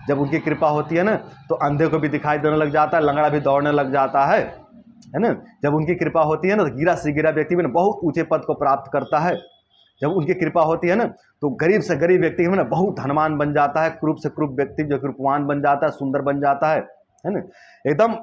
जब उनकी कृपा होती है ना तो अंधे को भी दिखाई देने लग जाता है, लंगड़ा भी दौड़ने लग जाता है ना। जब उनकी कृपा होती है ना तो गिरा से गिरा व्यक्ति भी ना बहुत ऊंचे पद को प्राप्त करता है। जब उनकी कृपा होती है ना तो गरीब से गरीब व्यक्ति में ना बहुत धनवान बन जाता है, क्रूप से क्रूप व्यक्ति जो रूपवान बन जाता है, सुंदर बन जाता है ना। एकदम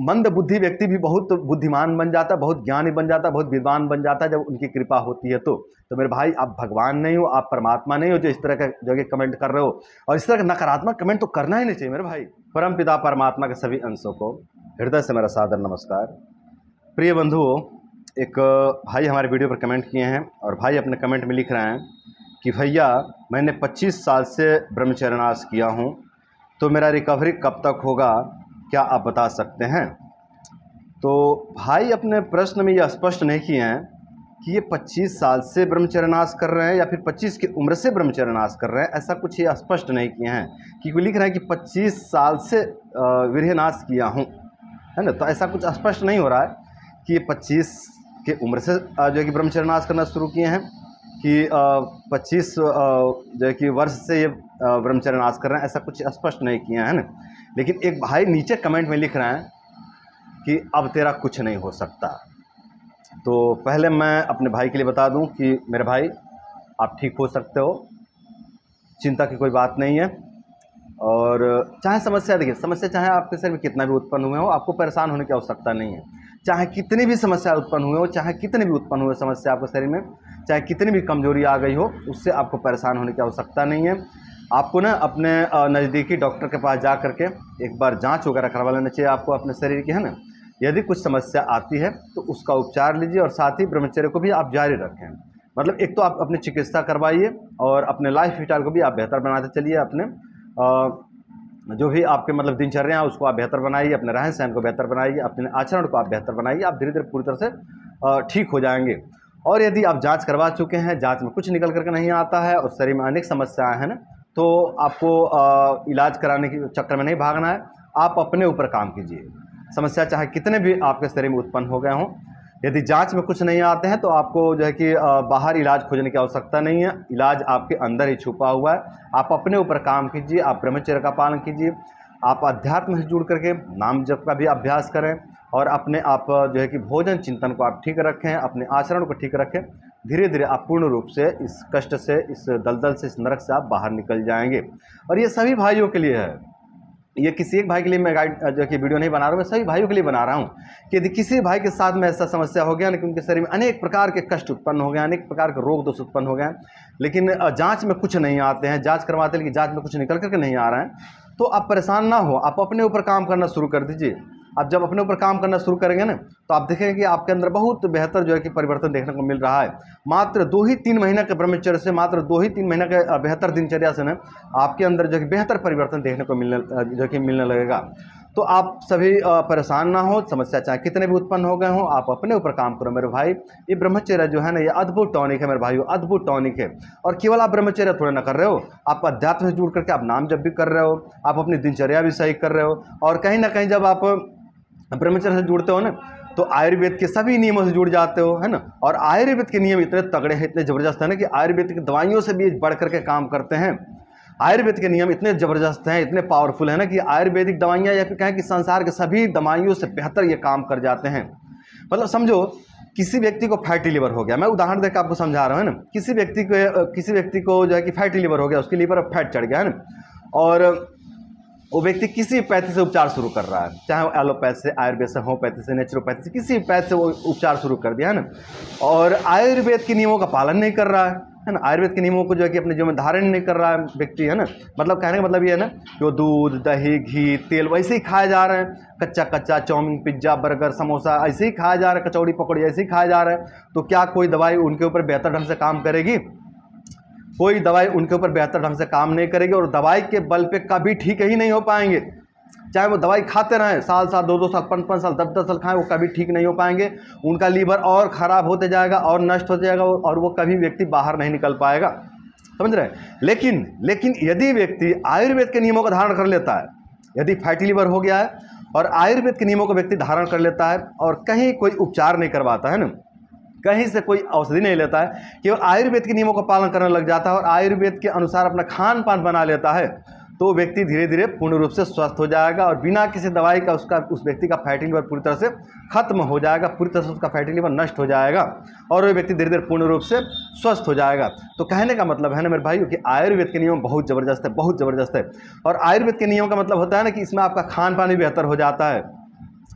मंद बुद्धि व्यक्ति भी बहुत बुद्धिमान बन जाता है, बहुत ज्ञानी बन जाता है, बहुत विद्वान बन जाता है जब उनकी कृपा होती है। तो मेरे भाई, आप भगवान नहीं हो, आप परमात्मा नहीं हो जो इस तरह का जो कि कमेंट कर रहे हो। और इस तरह का नकारात्मक कमेंट तो करना ही नहीं चाहिए मेरे भाई। परम पिता परमात्मा के सभी अंशों को हृदय से मेरा सादर नमस्कार। प्रिय बंधुओं, एक भाई हमारे वीडियो पर कमेंट किए हैं और भाई अपने कमेंट में लिख रहे हैं कि भैया मैंने 25 साल से ब्रह्मचर्यनाश किया हूँ, तो मेरा रिकवरी कब तक होगा, क्या आप बता सकते हैं। तो भाई अपने प्रश्न में ये स्पष्ट नहीं किए हैं कि ये 25 साल से ब्रह्मचर्यनाश कर रहे हैं या फिर 25 की उम्र से ब्रह्मचर्यनाश कर रहे हैं, ऐसा कुछ ये स्पष्ट नहीं किए हैं। क्योंकि लिख रहे हैं कि 25 साल से वीर्यनाश किया हूँ, है ना। तो ऐसा कुछ स्पष्ट नहीं हो रहा है कि ये 25 के उम्र से जो है कि ब्रह्मचर्यनाश करना शुरू किए हैं कि 25 जो है कि वर्ष से ये ब्रह्मचर्यनाश कर रहे हैं, ऐसा कुछ स्पष्ट नहीं किया है ना। लेकिन एक भाई नीचे कमेंट में लिख रहे हैं कि अब तेरा कुछ नहीं हो सकता। तो पहले मैं अपने भाई के लिए बता दूं कि मेरे भाई, आप ठीक हो सकते हो, चिंता की कोई बात नहीं है। और चाहे समस्या, देखिए समस्या चाहे आपके शरीर में कितना भी उत्पन्न हुए हो, आपको परेशान होने की आवश्यकता नहीं है। चाहे कितनी भी समस्या उत्पन्न हुए हो, चाहे कितने भी उत्पन्न हुए समस्या आपके शरीर में, चाहे कितनी भी कमजोरी आ गई हो, उससे आपको परेशान होने की आवश्यकता नहीं है। आपको ना अपने नज़दीकी डॉक्टर के पास जा करके एक बार जांच वगैरह करवा लेना चाहिए आपको अपने शरीर की, है ना। यदि कुछ समस्या आती है तो उसका उपचार लीजिए और साथ ही ब्रह्मचर्य को भी आप जारी रखें। मतलब एक तो आप अपनी चिकित्सा करवाइए और अपने लाइफ स्टाइल को भी आप बेहतर बनाते चलिए। अपने जो भी आपके मतलब दिनचर्या है उसको आप बेहतर बनाइए, अपने रहन सहन को बेहतर बनाइए, अपने आचरण को आप बेहतर बनाइए। आप धीरे धीरे पूरी तरह से ठीक हो जाएंगे। और यदि आप जांच करवा चुके हैं, जांच में कुछ निकल करके नहीं आता है और शरीर में अनेक समस्याएं हैं ना, तो आपको इलाज कराने के चक्कर में नहीं भागना है। आप अपने ऊपर काम कीजिए। समस्या चाहे कितने भी आपके शरीर में उत्पन्न हो गए हों, यदि जांच में कुछ नहीं आते हैं तो आपको जो है कि बाहर इलाज खोजने की आवश्यकता नहीं है। इलाज आपके अंदर ही छुपा हुआ है। आप अपने ऊपर काम कीजिए, आप ब्रह्मचर्य का पालन कीजिए, आप अध्यात्म से जुड़ करके नाम जप का भी अभ्यास करें और अपने आप जो है कि भोजन चिंतन को आप ठीक रखें, अपने आचरण को ठीक रखें। धीरे धीरे आप पूर्ण रूप से इस कष्ट से, इस दलदल से, इस नरक से आप बाहर निकल जाएंगे। और ये सभी भाइयों के लिए है, ये किसी एक भाई के लिए मैं गाइड जो कि वीडियो नहीं बना रहा हूँ, मैं सभी भाइयों के लिए बना रहा हूँ कि यदि किसी भाई के साथ में ऐसा समस्या हो गया ना कि उनके शरीर में अनेक प्रकार के कष्ट उत्पन्न हो गए, अनेक प्रकार के रोग दोष उत्पन्न हो गए, लेकिन जांच में कुछ नहीं आते हैं, जांच करवाते हैं लेकिन जांच में कुछ निकल करके नहीं आ रहा है, तो आप परेशान ना हो, आप अपने ऊपर काम करना शुरू कर दीजिए। आप जब अपने ऊपर काम करना शुरू करेंगे ना तो आप देखेंगे कि आपके अंदर बहुत बेहतर जो है कि परिवर्तन देखने को मिल रहा है। मात्र 2 ही 3 महीने के ब्रह्मचर्य से, मात्र 2 ही 3 महीने के बेहतर दिनचर्या से ना आपके अंदर जो कि बेहतर परिवर्तन देखने को मिलने लगेगा। तो आप सभी परेशान ना हो, समस्या चाहे कितने भी उत्पन्न हो गए हों, आप अपने ऊपर काम करो मेरे भाई। ये ब्रह्मचर्य जो है ना, ये अद्भुत टॉनिक है मेरे भाइयों, अद्भुत टॉनिक है। और केवल आप ब्रह्मचर्य थोड़े ना कर रहे हो, आप अध्यात्म से जुड़ करके आप नाम जप भी कर रहे हो, आप अपनी दिनचर्या भी सही कर रहे हो। और कहीं ना कहीं जब आप ब्रह्मचर्य से जुड़ते हो ना तो आयुर्वेद के सभी नियमों से जुड़ जाते हो, है ना। और आयुर्वेद के नियम इतने तगड़े हैं, इतने ज़बरदस्त हैं ना कि आयुर्वेदिक दवाइयों से भी बढ़ करके काम करते हैं। आयुर्वेद के नियम इतने ज़बरदस्त हैं, इतने पावरफुल हैं ना कि आयुर्वेदिक दवाइयाँ या फिर कहें कि संसार के सभी दवाइयों से बेहतर ये काम कर जाते हैं। मतलब समझो किसी व्यक्ति को फैटी लिवर हो गया, मैं उदाहरण देकर आपको समझा रहा हूँ, है ना। किसी व्यक्ति को जो है कि फैटी लिवर हो गया, उसके लीवर पर फैट चढ़ गया, है ना। और वो व्यक्ति किसी पैथी से उपचार शुरू कर रहा है, चाहे वो एलोपैथी से, आयुर्वेद से, होम्योपैथी से, नेचुरोपैथी से, किसी पैथ से वो उपचार शुरू कर दिया, है ना। और आयुर्वेद के नियमों का पालन नहीं कर रहा है ना। आयुर्वेद के नियमों को जो है कि अपने जीवन में धारण नहीं कर रहा है व्यक्ति, है ना। मतलब कहने का मतलब ये है ना कि वो दूध, दही, घी, तेल वैसे ही खाए जा रहे हैं, कच्चा चाउमीन, पिज्ज़ा, बर्गर, समोसा ऐसे ही खाया जा रहा है, कचौड़ी पकौड़ी ऐसे ही खाए जा रहे हैं। तो क्या कोई दवाई उनके ऊपर बेहतर ढंग से काम करेगी? कोई दवाई उनके ऊपर बेहतर ढंग से काम नहीं करेगी और दवाई के बल पे कभी ठीक ही नहीं हो पाएंगे। चाहे वो दवाई खाते रहें, साल 2 साल, 5 साल, 10 साल खाएं, वो कभी ठीक नहीं हो पाएंगे। उनका लीवर और ख़राब होते जाएगा और नष्ट होते जाएगा और वो कभी व्यक्ति बाहर नहीं निकल पाएगा, समझ रहे हैं। लेकिन यदि व्यक्ति आयुर्वेद के नियमों का धारण कर लेता है, यदि फैटी लीवर हो गया है और आयुर्वेद के नियमों को व्यक्ति धारण कर लेता है और कहीं कोई उपचार नहीं करवाता है ना, कहीं से कोई औषधि नहीं लेता है, केवल आयुर्वेद के नियमों का पालन करने लग जाता है और आयुर्वेद के अनुसार अपना खान पान बना लेता है, तो व्यक्ति धीरे धीरे पूर्ण रूप से स्वस्थ हो जाएगा और बिना किसी दवाई का उस व्यक्ति का फैटी लिवर पूरी तरह से खत्म हो जाएगा, पूरी तरह से उसका फैटी लिवर नष्ट हो जाएगा और वो व्यक्ति धीरे धीरे पूर्ण रूप से स्वस्थ हो जाएगा। तो कहने का मतलब है ना मेरे भाइयों कि आयुर्वेद के नियम बहुत ज़बरदस्त है, बहुत ज़बरदस्त है। और आयुर्वेद के नियम का मतलब होता है ना कि इसमें आपका खान पान भी बेहतर हो जाता है।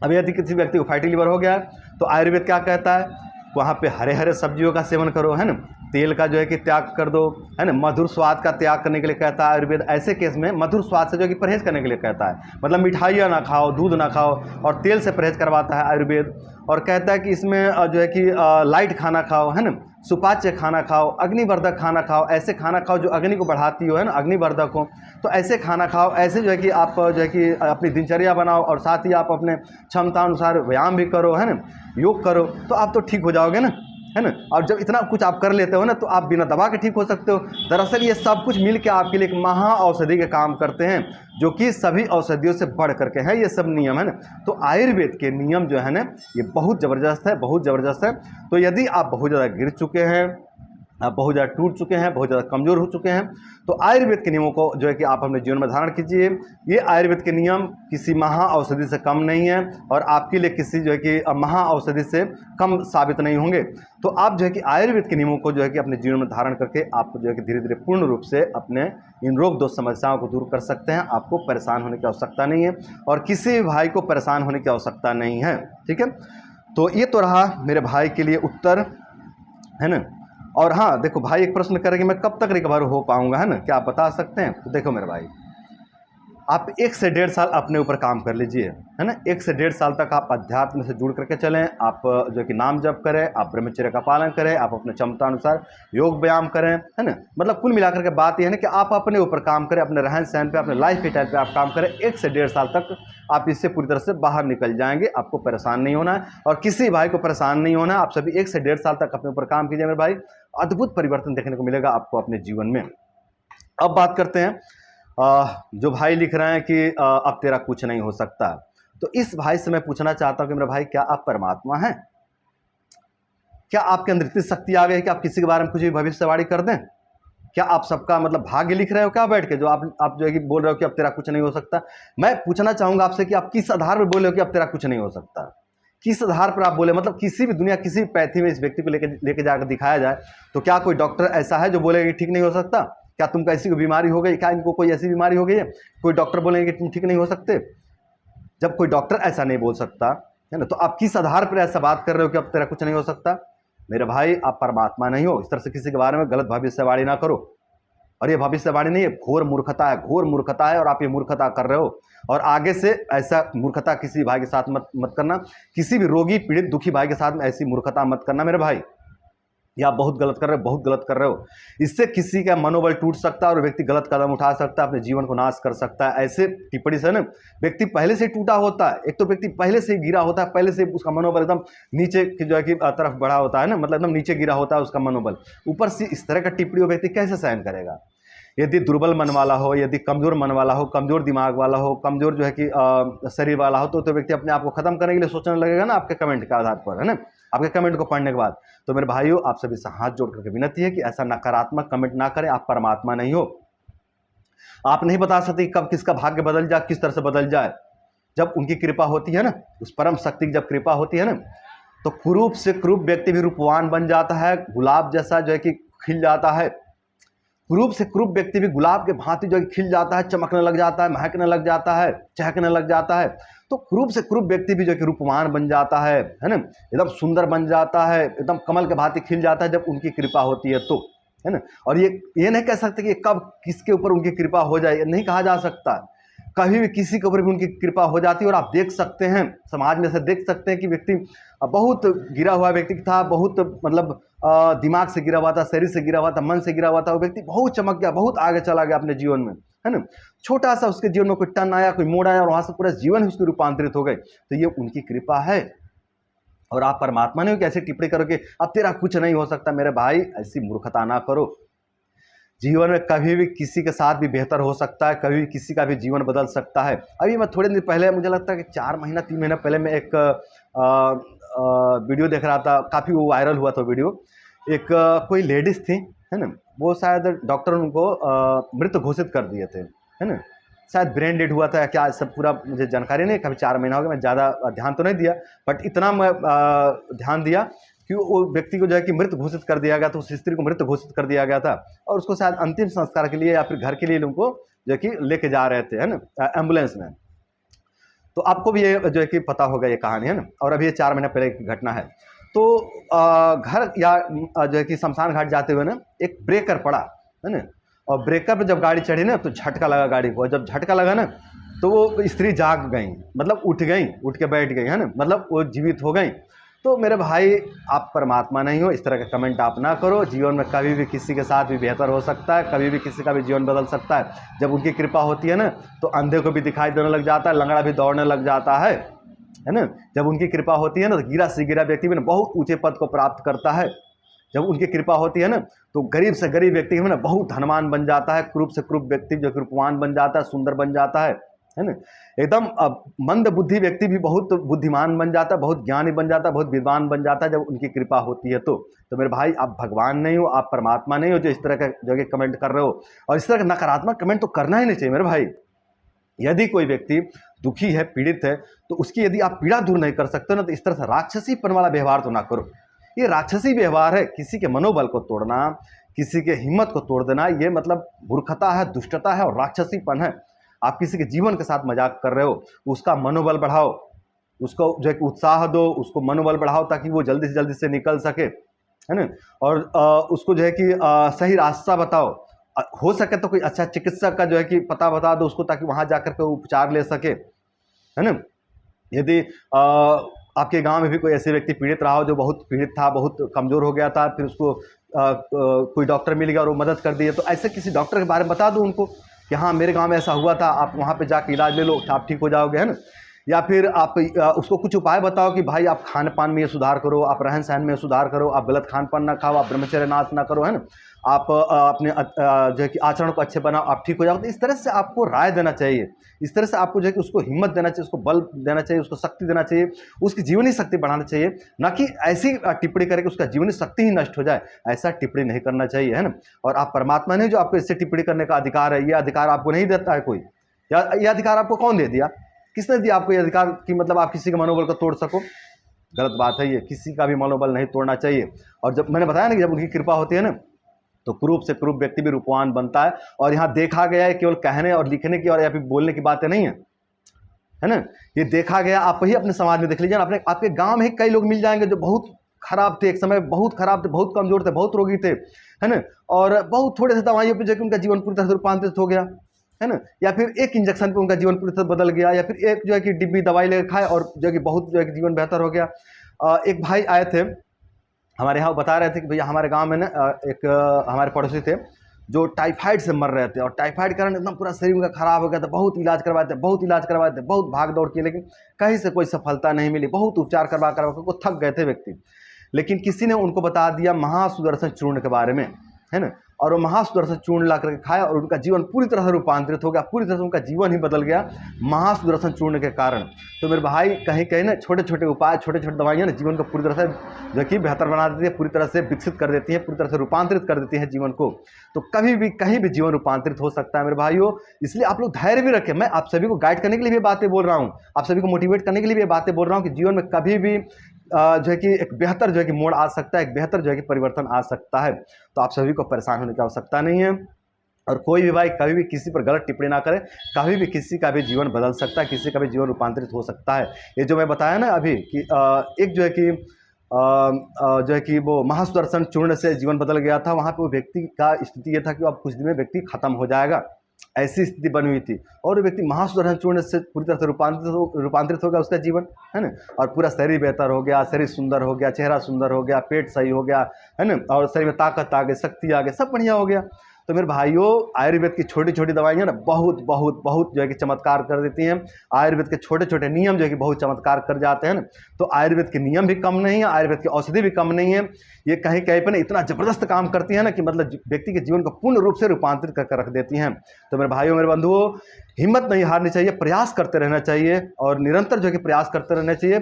अब यदि किसी व्यक्ति को फैटी लिवर हो गया तो आयुर्वेद क्या कहता है, वहाँ पे हरे हरे सब्जियों का सेवन करो, है ना, तेल का जो है कि त्याग कर दो, है ना, मधुर स्वाद का त्याग करने के लिए कहता है आयुर्वेद। ऐसे केस में मधुर स्वाद से जो है कि परहेज करने के लिए कहता है, मतलब मिठाइयाँ ना खाओ, दूध ना खाओ, और तेल से परहेज करवाता है आयुर्वेद। और कहता है कि इसमें जो है कि लाइट खाना खाओ, है ना, सुपाच्य खाना खाओ, अग्निवर्धक खाना खाओ, ऐसे खाना खाओ जो अग्नि को बढ़ाती हो, है ना, अग्निवर्धक हो, तो ऐसे खाना खाओ। ऐसे जो है कि आप जो है कि अपनी दिनचर्या बनाओ और साथ ही आप अपने क्षमता अनुसार व्यायाम भी करो, है ना, योग करो, तो आप तो ठीक हो जाओगे ना, है ना। और जब इतना कुछ आप कर लेते हो ना तो आप बिना दवा के ठीक हो सकते हो। दरअसल ये सब कुछ मिल के आपके लिए एक महा औषधि के काम करते हैं, जो कि सभी औषधियों से बढ़ करके है, ये सब नियम है ना। तो आयुर्वेद के नियम जो है ना ये बहुत ज़बरदस्त है, बहुत ज़बरदस्त है। तो यदि आप बहुत ज़्यादा गिर चुके हैं, आप बहुत ज़्यादा टूट चुके हैं, बहुत ज़्यादा कमज़ोर हो चुके हैं, तो आयुर्वेद के नियमों को जो है कि आप अपने जीवन में धारण कीजिए। ये आयुर्वेद के नियम किसी महा औषधि से कम नहीं है और आपके लिए किसी जो है कि महा औषधि से कम साबित नहीं होंगे। तो आप जो है कि आयुर्वेद के नियमों को जो है कि अपने जीवन में धारण करके आप जो है कि धीरे धीरे पूर्ण रूप से अपने इन रोग दोष समस्याओं को दूर कर सकते हैं। आपको परेशान होने की आवश्यकता नहीं है और किसी भी भाई को परेशान होने की आवश्यकता नहीं है, ठीक है। तो ये तो रहा मेरे भाई के लिए उत्तर, है ना। और हाँ देखो, भाई एक प्रश्न करें कि मैं कब तक रिकवर हो पाऊंगा, है ना, क्या आप बता सकते हैं? तो देखो मेरे भाई, आप 1 से 1.5 साल अपने ऊपर काम कर लीजिए, है ना। 1 से 1.5 साल तक आप अध्यात्म से जुड़ करके चलें, आप जो कि नाम जप करें, आप ब्रह्मचर्य का पालन करें, आप अपने क्षमता अनुसार योग व्यायाम करें, है ना। मतलब कुल मिलाकर के बात यह है ना कि आप अपने ऊपर काम करें, अपने रहन सहन पे, अपने लाइफ स्टाइल पे आप काम करें। 1 से 1.5 साल तक आप इससे पूरी तरह से बाहर निकल जाएंगे, आपको परेशान नहीं होना है और किसी भाई को परेशान नहीं होना है। आप सभी 1 से 1.5 साल तक अपने ऊपर काम कीजिए मेरे भाई, अद्भुत परिवर्तन देखने को मिलेगा आपको अपने जीवन में। अब बात करते हैं जो भाई लिख रहे हैं कि अब तेरा कुछ नहीं हो सकता, तो इस भाई से मैं पूछना चाहता हूं कि मेरे भाई क्या आप परमात्मा हैं? क्या आपके अंदर इतनी शक्ति आ गई कि आप किसी के बारे में कुछ भी भविष्यवाणी कर दें? क्या आप सबका मतलब भाग्य लिख रहे हो क्या बैठ के, जो आप जो है कि बोल रहे हो कि अब तेरा कुछ नहीं हो सकता? मैं पूछना चाहूंगा आपसे कि आप किस आधार पर बोले हो कि अब तेरा कुछ नहीं हो सकता? किस आधार पर आप बोले? मतलब किसी भी दुनिया, किसी भी पैथी में इस व्यक्ति को लेके जाकर दिखाया जाए तो क्या कोई डॉक्टर ऐसा है जो बोलेगा कि ठीक नहीं हो सकता? क्या तुमको ऐसी कोई बीमारी हो गई? क्या इनको कोई ऐसी बीमारी हो गई है? कोई डॉक्टर बोलेंगे कि तुम ठीक नहीं हो सकते? जब कोई डॉक्टर ऐसा नहीं बोल सकता, है ना, तो आप किस आधार पर ऐसा बात कर रहे हो कि अब तेरा कुछ नहीं हो सकता? मेरे भाई, आप परमात्मा नहीं हो। इस तरह से किसी के बारे में गलत भविष्यवाणी ना करो। और ये भविष्यवाणी नहीं है, घोर मूर्खता है, घोर मूर्खता है और आप ये मूर्खता कर रहे हो। और आगे से ऐसा मूर्खता किसी भाई के साथ मत करना, किसी भी रोगी पीड़ित दुखी भाई के साथ में ऐसी मूर्खता मत करना मेरे भाई। ये आप बहुत गलत कर रहे हो, बहुत गलत कर रहे हो। इससे किसी का मनोबल टूट सकता है और व्यक्ति गलत कदम उठा सकता है, अपने जीवन को नाश कर सकता है। ऐसे टिप्पणी से ना व्यक्ति पहले से टूटा होता है, एक तो व्यक्ति पहले से गिरा होता है, पहले से उसका मनोबल एकदम नीचे की जो है कि तरफ बढ़ा होता है ना, मतलब एकदम नीचे गिरा होता है उसका मनोबल। ऊपर से इस तरह का टिप्पणी व्यक्ति कैसे सहन करेगा? यदि दुर्बल मन वाला हो, यदि कमजोर मन वाला हो, कमजोर दिमाग वाला हो, कमजोर जो है कि शरीर वाला हो, तो व्यक्ति अपने आप को खत्म करने के लिए सोचने लगेगा ना आपके कमेंट के आधार पर, है ना, आपके कमेंट को पढ़ने के बाद। तो मेरे भाइयों, आप सभी से हाथ जोड़ करके विनती है कि ऐसा नकारात्मक कमेंट ना करें। आप परमात्मा नहीं हो, आप नहीं बता सकते कब किसका भाग्य बदल जाए, किस तरह से बदल जाए। जब उनकी कृपा होती है ना, उस परम शक्ति की जब कृपा होती है ना, तो कुरूप से कुरूप व्यक्ति भी रूपवान बन जाता है, गुलाब जैसा जो है कि खिल जाता है। कुरूप से कुरूप व्यक्ति भी गुलाब के भांति जो है खिल जाता है, चमकने लग जाता है, महकने लग जाता है, चहकने लग जाता है। तो कुरूप से कुरूप व्यक्ति भी जो कि रूपवान बन जाता है ना, एकदम सुंदर बन जाता है, एकदम कमल के भांति खिल जाता है जब उनकी कृपा होती है तो, है ना। और ये नहीं कह सकते कि कब किसके ऊपर उनकी कृपा हो जाए, नहीं कहा जा सकता। कभी भी किसी के ऊपर भी उनकी कृपा हो जाती है। और आप देख सकते हैं, समाज में से देख सकते हैं कि व्यक्ति बहुत गिरा हुआ व्यक्ति था, बहुत मतलब दिमाग से गिरा हुआ था, शरीर से गिरा हुआ था, मन से गिरा हुआ था। वो व्यक्ति बहुत चमक गया, बहुत आगे चला गया अपने जीवन में, है ना। छोटा सा उसके जीवन में कोई टर्न आया, कोई मोड़ आया और वहां से पूरा जीवन ही उसकी रूपांतरित हो गए। तो ये उनकी कृपा है। और आप परमात्मा नहीं हो कि ऐसी टिप्पणी करो कि अब तेरा कुछ नहीं हो सकता। मेरे भाई, ऐसी मूर्खता ना करो। जीवन में कभी भी किसी के साथ भी बेहतर हो सकता है, कभी भी किसी का भी जीवन बदल सकता है। अभी मैं थोड़े दिन पहले, मुझे लगता है कि 4 महीना 3 महीना पहले मैं एक वीडियो देख रहा था, काफ़ी वो वायरल हुआ था वीडियो। कोई लेडीज़ थी, है ना, वो शायद डॉक्टर उनको मृत घोषित कर दिए थे, है ना। शायद ब्रेन डेड हुआ था क्या, सब पूरा मुझे जानकारी नहीं, कभी 4 महीना हो गया, मैं ज़्यादा ध्यान तो नहीं दिया, बट इतना मैं ध्यान दिया कि वो व्यक्ति को जो है कि मृत घोषित कर दिया गया था, उस स्त्री को मृत घोषित कर दिया गया था, और उसको शायद अंतिम संस्कार के लिए या फिर घर के लिए उनको जो है कि लेके जा रहे थे, है ना, एम्बुलेंस में। तो आपको भी ये जो है कि पता होगा ये कहानी, है ना, और अभी ये 4 महीना पहले की घटना है। तो घर या जो है कि शमशान घाट जाते हुए ना एक ब्रेकर पड़ा, है ना, और ब्रेकर पर जब गाड़ी चढ़ी ना तो झटका लगा गाड़ी को, और जब झटका लगा ना तो वो स्त्री जाग गई, मतलब उठ गई, उठ के बैठ गई, है ना, मतलब वो जीवित हो गई। तो मेरे भाई, आप परमात्मा नहीं हो, इस तरह का कमेंट आप ना करो। जीवन में कभी भी किसी के साथ भी बेहतर हो सकता है, कभी भी किसी का भी जीवन बदल सकता है। जब उनकी कृपा होती है ना तो अंधे को भी दिखाई देने लग जाता है, लंगड़ा भी दौड़ने लग जाता है ना। जब उनकी कृपा होती है ना तो गिरा से गिरा व्यक्ति भी ना बहुत ऊंचे पद को प्राप्त करता है। जब उनकी कृपा होती है ना तो गरीब से गरीब व्यक्ति में ना बहुत धनवान बन जाता है, क्रूप से क्रूप व्यक्ति जो रूपवान बन जाता है, सुंदर बन जाता है ना। एकदम मंद बुद्धि व्यक्ति भी बहुत बुद्धिमान बन जाता है, बहुत ज्ञानी बन जाता है, बहुत विद्वान बन जाता है जब उनकी कृपा होती है। तो मेरे भाई, आप भगवान नहीं हो, आप परमात्मा नहीं हो जो इस तरह का जगह कमेंट कर रहे हो। और इस तरह का नकारात्मक कमेंट तो करना ही नहीं चाहिए मेरे भाई। यदि कोई व्यक्ति दुखी है, पीड़ित है, तो उसकी यदि आप पीड़ा दूर नहीं कर सकते ना तो इस तरह से राक्षसीपन वाला व्यवहार तो ना करो। ये राक्षसी व्यवहार है, किसी के मनोबल को तोड़ना, किसी के हिम्मत को तोड़ देना, ये मतलब मूर्खता है, दुष्टता है और राक्षसीपन है। आप किसी के जीवन के साथ मजाक कर रहे हो, उसका मनोबल बढ़ाओ, उसको जो है कि उत्साह दो, उसको मनोबल बढ़ाओ ताकि वो जल्दी से जल्दी से निकल सके, है ना। और उसको जो है कि सही रास्ता बताओ, हो सके तो कोई अच्छा चिकित्सक का जो है कि पता बता दो उसको, ताकि वहाँ जाकर के उपचार ले सके, है ना। यदि आपके गांव में भी कोई ऐसे व्यक्ति पीड़ित रहा हो जो बहुत पीड़ित था, बहुत कमज़ोर हो गया था, फिर उसको कोई डॉक्टर मिल गया और वो मदद कर दिए, तो ऐसे किसी डॉक्टर के बारे में बता दो उनको कि हाँ मेरे गांव में ऐसा हुआ था, आप वहाँ पे जाके इलाज ले लो, आप ठीक हो जाओगे, है ना। या फिर आप उसको कुछ उपाय बताओ कि भाई आप खान पान में ये सुधार करो, आप रहन सहन में सुधार करो, आप गलत खान पान ना खाओ, आप ब्रह्मचर्य नाश ना करो, है ना, आप अपने जो है कि आचरण को अच्छे बनाओ, आप ठीक हो जाओ। तो इस तरह से आपको राय देना चाहिए, इस तरह से आपको जो है कि उसको हिम्मत देना चाहिए, उसको बल देना चाहिए, उसको शक्ति देना चाहिए, उसकी जीवनी शक्ति बढ़ाना चाहिए, ना कि ऐसी टिप्पणी करके उसका जीवनी शक्ति ही नष्ट हो जाए। ऐसा टिप्पणी नहीं करना चाहिए, है ना। और आप परमात्मा नहीं जो आपको इससे टिप्पणी करने का अधिकार है, ये अधिकार आपको नहीं देता है कोई। या ये अधिकार आपको कौन दे दिया, किसने दिया आपको ये अधिकार कि मतलब आप किसी के मनोबल को तोड़ सको। गलत बात है ये, किसी का भी मनोबल नहीं तोड़ना चाहिए। और जब मैंने बताया ना कि जब उनकी कृपा होती है ना तो क्रूप से क्रूप व्यक्ति भी रूपवान बनता है। और यहाँ देखा गया है, केवल कहने और लिखने की और या फिर बोलने की बातें नहीं है ना, ये देखा गया। आप ही अपने समाज में देख लीजिए, अपने आपके गांव में कई लोग मिल जाएंगे जो बहुत खराब थे, एक समय बहुत खराब थे, बहुत कमजोर थे, बहुत रोगी थे, है ना, और बहुत थोड़े से दवाइयों पर जो उनका जीवन पूरी तरह से रूपांतरित हो गया, है ना। या फिर एक इंजेक्शन पे उनका जीवन पूरी तरह बदल गया, या फिर एक जो है कि डिब्बी दवाई लेकर खाए और जो है कि बहुत जो है कि जीवन बेहतर हो गया। एक भाई आए थे हमारे यहाँ, बता रहे थे कि भैया हमारे गांव में ना एक हमारे पड़ोसी थे जो टाइफाइड से मर रहे थे, और टाइफाइड के कारण एकदम पूरा शरीर उनका खराब हो गया था, बहुत इलाज करवाए थे, बहुत इलाज करवाए थे, बहुत भाग दौड़ की, लेकिन कहीं से कोई सफलता नहीं मिली, बहुत उपचार करवा को थक गए थे व्यक्ति। लेकिन किसी ने उनको बता दिया महासुदर्शन चूर्ण के बारे में, है ना, और वो महासुदर्शन चूर्ण ला करके खाया और उनका जीवन पूरी तरह से रूपांतरित हो गया, पूरी तरह से उनका जीवन ही बदल गया महासुदर्शन चूर्ण के कारण। तो मेरे भाई, कहीं कहीं ना छोटे छोटे उपाय, छोटे छोटे दवाइयाँ ना जीवन को पूरी तरह से जो कि बेहतर बना देती है, पूरी तरह से विकसित कर देती है, पूरी तरह से रूपांतरित कर देती है जीवन को। तो कभी भी कहीं भी जीवन रूपांतरित हो सकता है मेरे भाइयों। इसलिए आप लोग धैर्य भी रखें। मैं आप सभी को गाइड करने के लिए भी बातें बोल रहा हूँ, आप सभी को मोटिवेट करने के लिए भी बातें बोल रहा हूँ कि जीवन में कभी भी जो है कि एक बेहतर जो है कि मोड़ आ सकता है, एक बेहतर जो है कि परिवर्तन आ सकता है। तो आप सभी को परेशान होने की आवश्यकता नहीं है। और कोई भी भाई कभी भी किसी पर गलत टिप्पणी ना करे, कभी भी किसी का भी जीवन बदल सकता है, किसी का भी जीवन रूपांतरित हो सकता है। ये जो मैं बताया ना अभी कि एक जो है कि जो है कि वो महासुदर्शन चूर्ण से जीवन बदल गया था, वहाँ पे वो व्यक्ति का स्थिति ये था कि अब कुछ दिन में व्यक्ति खत्म हो जाएगा, ऐसी स्थिति बनी हुई थी। और वो व्यक्ति महासुदर्शन चूर्ण से पूरी तरह से रूपांतरित हो गया उसका जीवन, है ना, और पूरा शरीर बेहतर हो गया, शरीर सुंदर हो गया, चेहरा सुंदर हो गया, पेट सही हो गया, है ना, और शरीर में ताकत आ गई, शक्ति आ गई, सब बढ़िया हो गया। तो मेरे भाइयों, आयुर्वेद की छोटी छोटी दवाइयाँ ना बहुत बहुत बहुत जो है कि चमत्कार कर देती हैं। आयुर्वेद के छोटे छोटे नियम जो है कि बहुत चमत्कार कर जाते हैं ना। तो आयुर्वेद के नियम भी कम नहीं है, आयुर्वेद की औषधि भी कम नहीं है। ये कहीं कहीं पर ना इतना ज़बरदस्त काम करती है ना कि मतलब व्यक्ति के जीवन को पूर्ण रूप से रूपांतरित करके रख देती हैं। तो मेरे भाइयों, मेरे बंधुओं, हिम्मत नहीं हारनी चाहिए, प्रयास करते रहना चाहिए और निरंतर जो है कि प्रयास करते रहना चाहिए,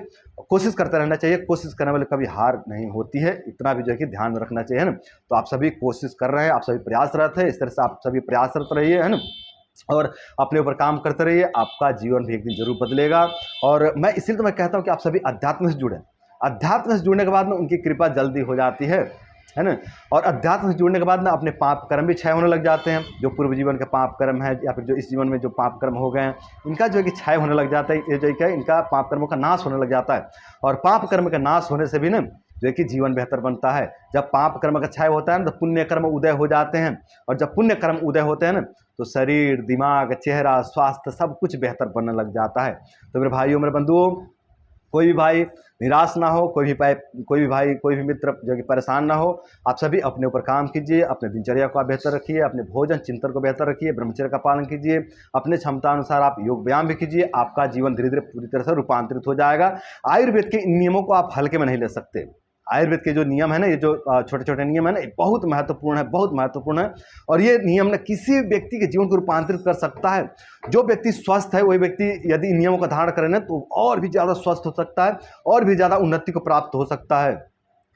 कोशिश करते रहना चाहिए। कोशिश करने वाले कभी हार नहीं होती है, इतना भी जो है कि ध्यान में रखना चाहिए, है ना। तो आप सभी कोशिश कर रहे हैं, आप सभी प्रयासरत है, इस तरह से आप सभी प्रयासरत रहिए, है ना। और अपने ऊपर काम करते रहिए, आपका जीवन भी एक दिन जरूर बदलेगा। और मैं इसीलिए तो मैं कहता हूँ कि आप सभी अध्यात्म से जुड़ें। अध्यात्म से जुड़ने के बाद में उनकी कृपा जल्दी हो जाती है ना। और अध्यात्म से जुड़ने के बाद ना अपने पाप कर्म भी क्षय होने लग जाते हैं। जो पूर्व जीवन के पाप कर्म है या फिर जो इस जीवन में जो पाप कर्म हो गए हैं, इनका जो है कि क्षय होने लग जाता है। ये जो है इनका पाप कर्मों का नाश होने लग जाता है। और पाप कर्म का नाश होने से भी ना जो है कि जीवन बेहतर बनता है। जब पाप कर्म का क्षय होता है ना तो पुण्य कर्म उदय हो जाते हैं। और जब पुण्य कर्म उदय होते हैं ना तो शरीर, दिमाग, चेहरा, स्वास्थ्य सब कुछ बेहतर बनने लग जाता है। तो मेरे भाइयों, मेरे बंधुओं, कोई भी भाई निराश ना हो, कोई भी भाई, कोई भी मित्र जो कि परेशान ना हो। आप सभी अपने ऊपर काम कीजिए, अपने दिनचर्या को आप बेहतर रखिए, अपने भोजन चिंतन को बेहतर रखिए, ब्रह्मचर्य का पालन कीजिए, अपने क्षमता अनुसार आप योग व्यायाम भी कीजिए। आपका जीवन धीरे धीरे पूरी तरह से रूपांतरित हो जाएगा। आयुर्वेद के इन नियमों को आप हल्के में नहीं ले सकते। आयुर्वेद के जो नियम है ना, ये जो छोटे छोटे नियम है ना, ये बहुत महत्वपूर्ण है, बहुत महत्वपूर्ण है। और ये नियम ना किसी व्यक्ति के जीवन को रूपांतरित कर सकता है। जो व्यक्ति स्वस्थ है वही व्यक्ति यदि इन नियमों का धारण करे ना तो और भी ज़्यादा स्वस्थ हो सकता है, और भी ज़्यादा उन्नति को प्राप्त हो सकता है।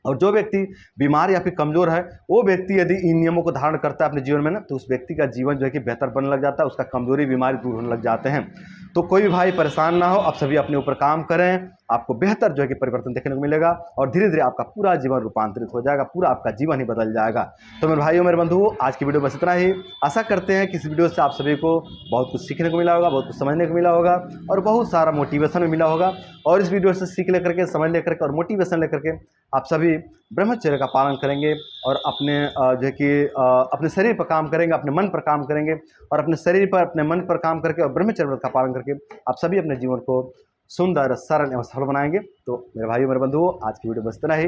और जो व्यक्ति बीमार या फिर कमज़ोर है, वो व्यक्ति यदि इन नियमों को धारण करता है अपने जीवन में ना तो उस व्यक्ति का जीवन जो है कि बेहतर बनने लग जाता है, उसका कमजोरी बीमारी दूर होने लग जाते हैं। तो कोई भी भाई परेशान ना हो, आप सभी अपने ऊपर काम करें, आपको बेहतर जो है कि परिवर्तन देखने को मिलेगा और धीरे धीरे आपका पूरा जीवन रूपांतरित हो जाएगा, पूरा आपका जीवन ही बदल जाएगा। तो मेरे भाइयों, मेरे बंधुओं, आज की वीडियो बस इतना ही। आशा करते हैं कि इस वीडियो से आप सभी को बहुत कुछ सीखने को मिला होगा, बहुत कुछ समझने को मिला होगा और बहुत सारा मोटिवेशन भी मिला होगा। और इस वीडियो से सीख लेकर के, समझ लेकर के और मोटिवेशन लेकर के आप सभी ब्रह्मचर्य का पालन करेंगे और अपने जो है कि अपने शरीर पर काम करेंगे, अपने मन पर काम करेंगे और अपने शरीर पर, अपने मन पर काम करके और ब्रह्मचर्य का पालन करके आप सभी अपने जीवन को सुंदर, सरल एवं सफल बनाएंगे। तो मेरे भाइयों, मेरे बंधुओं, आज की वीडियो बस इतना ही।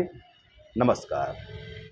नमस्कार।